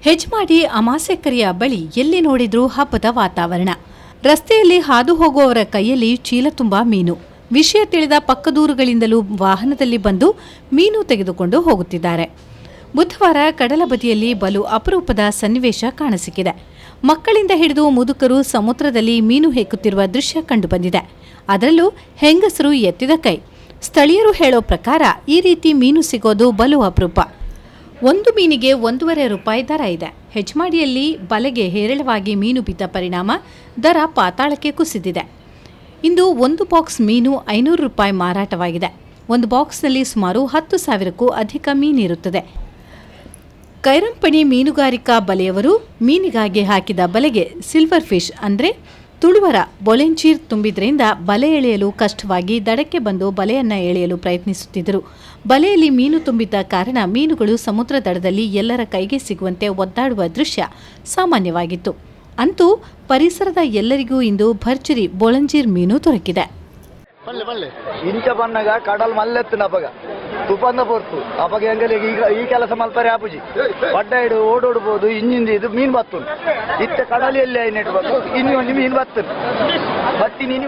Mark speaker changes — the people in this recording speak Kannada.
Speaker 1: ಹೆಜ್ಮಾಡಿ ಅಮಾಸೆಕರಿಯ ಬಳಿ ಎಲ್ಲಿ ನೋಡಿದ್ರೂ ಹಬ್ಬದ ವಾತಾವರಣ. ರಸ್ತೆಯಲ್ಲಿ ಹಾದು ಹೋಗುವವರ ಕೈಯಲ್ಲಿ ಚೀಲ ತುಂಬಾ ಮೀನು. ವಿಷಯ ತಿಳಿದ ಪಕ್ಕದೂರುಗಳಿಂದಲೂ ವಾಹನದಲ್ಲಿ ಬಂದು ಮೀನು ತೆಗೆದುಕೊಂಡು ಹೋಗುತ್ತಿದ್ದಾರೆ. ಬುಧವಾರ ಕಡಲ ಬದಿಯಲ್ಲಿ ಬಲು ಅಪರೂಪದ ಸನ್ನಿವೇಶ ಕಾಣಸಿಕ್ಕಿದೆ. ಮಕ್ಕಳಿಂದ ಹಿಡಿದು ಮುದುಕರು ಸಮುದ್ರದಲ್ಲಿ ಮೀನು ಹೆಕ್ಕುತ್ತಿರುವ ದೃಶ್ಯ ಕಂಡುಬಂದಿದೆ. ಅದರಲ್ಲೂ ಹೆಂಗಸರು ಎತ್ತಿದ ಕೈ. ಸ್ಥಳೀಯರು ಹೇಳೋ ಪ್ರಕಾರ ಈ ರೀತಿ ಮೀನು ಸಿಗೋದು ಬಲು ಅಪರೂಪ. ಒಂದು ಮೀನಿಗೆ 1.5 ರೂಪಾಯಿ ದರ ಇದೆ. ಹೆಜ್ಮಾಡಿಯಲ್ಲಿ ಬಲೆಗೆ ಹೇರಳವಾಗಿ ಮೀನು ಬಿದ್ದ ಪರಿಣಾಮ ದರ ಪಾತಾಳಕ್ಕೆ ಕುಸಿದಿದೆ. ಇಂದು ಒಂದು ಬಾಕ್ಸ್ ಮೀನು 500 ರೂಪಾಯಿ ಮಾರಾಟವಾಗಿದೆ. ಒಂದು ಬಾಕ್ಸ್ನಲ್ಲಿ ಸುಮಾರು 10,000ಕ್ಕೂ ಅಧಿಕ ಮೀನಿರುತ್ತದೆ. ಕೈರಂಪಣಿ ಮೀನುಗಾರಿಕಾ ಬಲೆಯವರು ಮೀನಿಗಾಗಿ ಹಾಕಿದ ಬಲೆಗೆ ಸಿಲ್ವರ್ ಫಿಶ್ ಅಂದರೆ ತುಳುವರ ಬೊಲೆಂಚೀರ್ ತುಂಬಿದ್ರಿಂದ ಬಲೆ ಎಳೆಯಲು ಕಷ್ಟವಾಗಿ ದಡಕ್ಕೆ ಬಂದು ಬಲೆಯನ್ನು ಎಳೆಯಲು ಪ್ರಯತ್ನಿಸುತ್ತಿದ್ದರು. ಬಲೆಯಲ್ಲಿ ಮೀನು ತುಂಬಿದ್ದ ಕಾರಣ ಮೀನುಗಳು ಸಮುದ್ರ ದಡದಲ್ಲಿ ಎಲ್ಲರ ಕೈಗೆ ಸಿಗುವಂತೆ ಒದ್ದಾಡುವ ದೃಶ್ಯ ಸಾಮಾನ್ಯವಾಗಿತ್ತು. ಅಂತೂ ಪರಿಸರದ ಎಲ್ಲರಿಗೂ ಇಂದು ಭರ್ಜರಿ ಬೊಳಂಜೀರ್ ಮೀನು ದೊರಕಿದೆ.
Speaker 2: ಇಂಚ ಬಣ್ಣಗ ಕಡಲ್ ಮಲ್ಲೆತ್ತಿನ ಅಪಗ ತುಪಂದ ಪೊರ್ತು ಅಪಗ ಹೆಂಗಲಿ ಈ ಕೆಲಸ ಮಲ್ಪರೆ ಆಪುಜಿ ಒಡ್ಡ ಹಿಡು ಓಡೋಡ್ಬೋದು ಇನ್ನಿಂದ ಇದು ಮೀನು ಬತ್ತು ಇತ್ತ ಕಡಲಿಯಲ್ಲಿ ನೆಟ್ಟು ಇನ್ನು ಒಂದು ಮೀನು ಬತ್ತು ಬತ್ತಿ ನೀನು